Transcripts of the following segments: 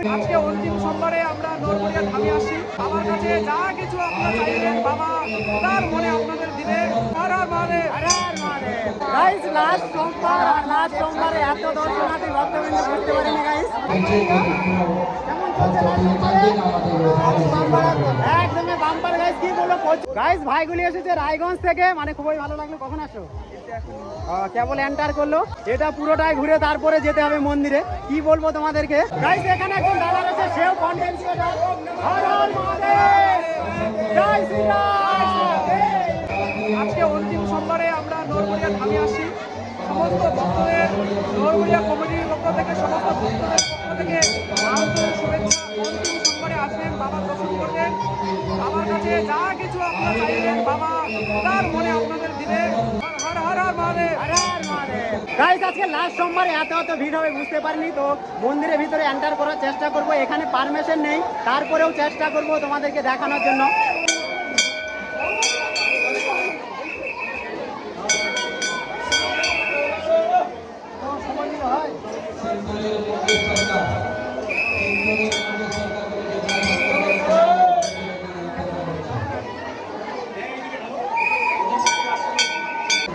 আজকে অন্তিম সোমবারে আমরা নরবরিয়া ধামে আসি। বাবার কাছে যা কিছু আপনারা চাইবেন বাবা তার মনে আপনাদের দিবে। হর হর মহাদেব, হর হর মহাদেব। গাইস লাস্ট সোমবার আর লাস্ট সোমবারে এত দর্শনার্থী ভক্তবৃন্দ বুঝতে পারেনি গাইস। কেমন চলছে লাস্ট সোমবারে? একদমই বাম্পার গাইস, কি বলবো গাইস। ভাইগুলি এসেছে রায়গঞ্জ থেকে, মানে খুবই ভালো লাগলো। কখন আসো? কেবল এন্টার করলো, এটা পুরোটাই ঘুরে তারপরে যেতে হবে মন্দিরে। কি বলবো তোমাদেরকে গাইস, এখানে একজন দাদা রয়েছে, সেও কন্টেন্ট ক্রিয়েটর। হর হর মহাদেব, জয় শ্রীরাম। আজকে অন্তিম সোমবারে আমরা নরবরিয়া ধামে আসি। সমস্ত ভক্তদের নরবরিয়া কমিটির পক্ষ থেকে, সমস্ত ভক্তদের পক্ষ থেকে আন্তরিক শুভেচ্ছা। অন্তিম সোমবারে আসবেন, বাবার দর্শন করবেন। বাবার কাছে যা কিছু আপনারা চাইবেন বাবা তার মনে আপনাদের দিবে। হর হর হর মহাদেব, হর হর মহাদেব। গাইস আজকে লাস্ট সোমবারে এত ভিড় হবে বুঝতে পারিনি। তো মন্দিরের ভিতরে এন্টার করার চেষ্টা করব। এখানে পারমিশন নেই, তারপরেও চেষ্টা করব তোমাদেরকে দেখানোর জন্য।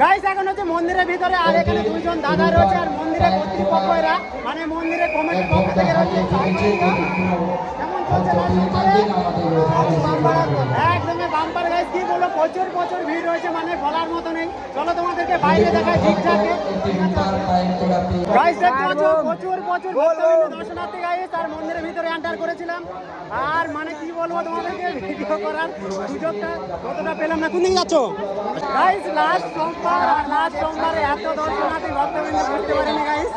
গাইস এখন হচ্ছে মন্দিরের ভিতরে, আর এখানে দুইজন দাদা রয়েছে, আর মন্দিরের কর্তৃপক্ষ এরা, মানে মন্দিরের কমিটির পক্ষ থেকে রয়েছে। কেমন চলছে লাস্ট সোমবারে? একদমই বাম্পার গাইস, কি বলবো প্রচুর প্রচুর ভিড় রয়েছে, মানে বলার মতো নেই। চলো তোমাদেরকে বাইরে দেখাই ঠিকঠাক। গাইস দেখতে পাচ্ছ প্রচুর প্রচুর ভক্তবৃন্দ দর্শনার্থী গাইস, আর মন্দিরের ভিতরে এন্টার করেছিলাম। আর মানে কি বলবো তোমাদেরকে, ভিডিও করার সুযোগটা কতটা পেলাম না। কোন দিকে যাচ্ছ? গাইস লাস্ট সোমবার আর লাস্ট সোমবারে এত দর্শনার্থী ভক্তবৃন্দ বুঝতে পারেনি গাইস।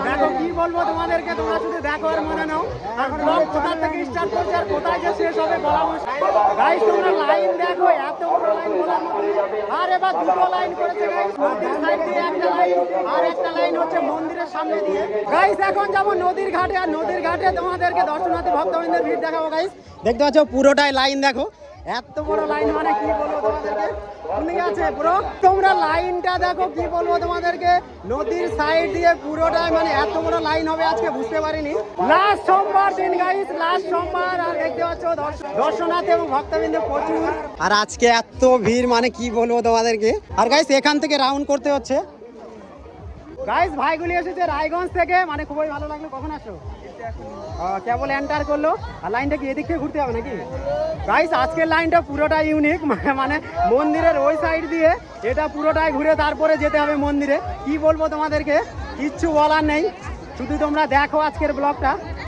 দেখো কি বলবো তোমাদেরকে, তোমরা শুধু দেখো আর মনে নাও। আর ব্লগ কোথা থেকে স্টার্ট করছে আর কোথায় যে শেষ হবে বলা মুশকিল। গাইস তোমরা লাইন দেখো, এত বড় লাইন বলার মতো নেই। আর এবার দুটো লাইন করেছে গাইস, নদীর সাইড দিয়ে একটা লাইন, আর একটা লাইন হচ্ছে মন্দিরের সামনে দিয়ে। গাইস এখন যাবো নদীর ঘাটে, আর নদীর ঘাটে তোমাদেরকে দর্শনার্থী ভক্তবৃন্দের ভিড় দেখাবো গাইস। দেখতে পাচ্ছ পুরোটাই লাইন, দেখো এত বড় লাইন, মানে কি বলবো তোমাদেরকে। কোনদিকে আছে পুরো, তোমরা লাইনটা দেখো, কি বলবো তোমাদেরকে। নদীর সাইড দিয়ে পুরোটাই, মানে এত বড় লাইন হবে আজকে বুঝতে পারিনি। লাস্ট সোমবার দিন গাইস, লাস্ট সোমবার, আর দেখতে পাচ্ছ দর্শনার্থী এবং ভক্তবৃন্দ প্রচুর। আর আজকে এত ভিড়, মানে কি বলবো তোমাদেরকে। আর গাইস এখান থেকে রাউন্ড করতে হচ্ছে। গাইস ভাইগুলি এসেছে রায়গঞ্জ থেকে, মানে খুবই ভালো লাগলো। কখন আসো? কেবল এন্টার করলো, আর লাইনটা কি এদিক থেকে ঘুরতে হবে নাকি? গাইস আজকের লাইনটা পুরোটা ইউনিক, মানে মন্দিরের ওই সাইড দিয়ে এটা পুরোটাই ঘুরে তারপরে যেতে হবে মন্দিরে। কি বলবো তোমাদেরকে, কিচ্ছু বলার নেই, শুধু তোমরা দেখো আজকের ব্লগটা।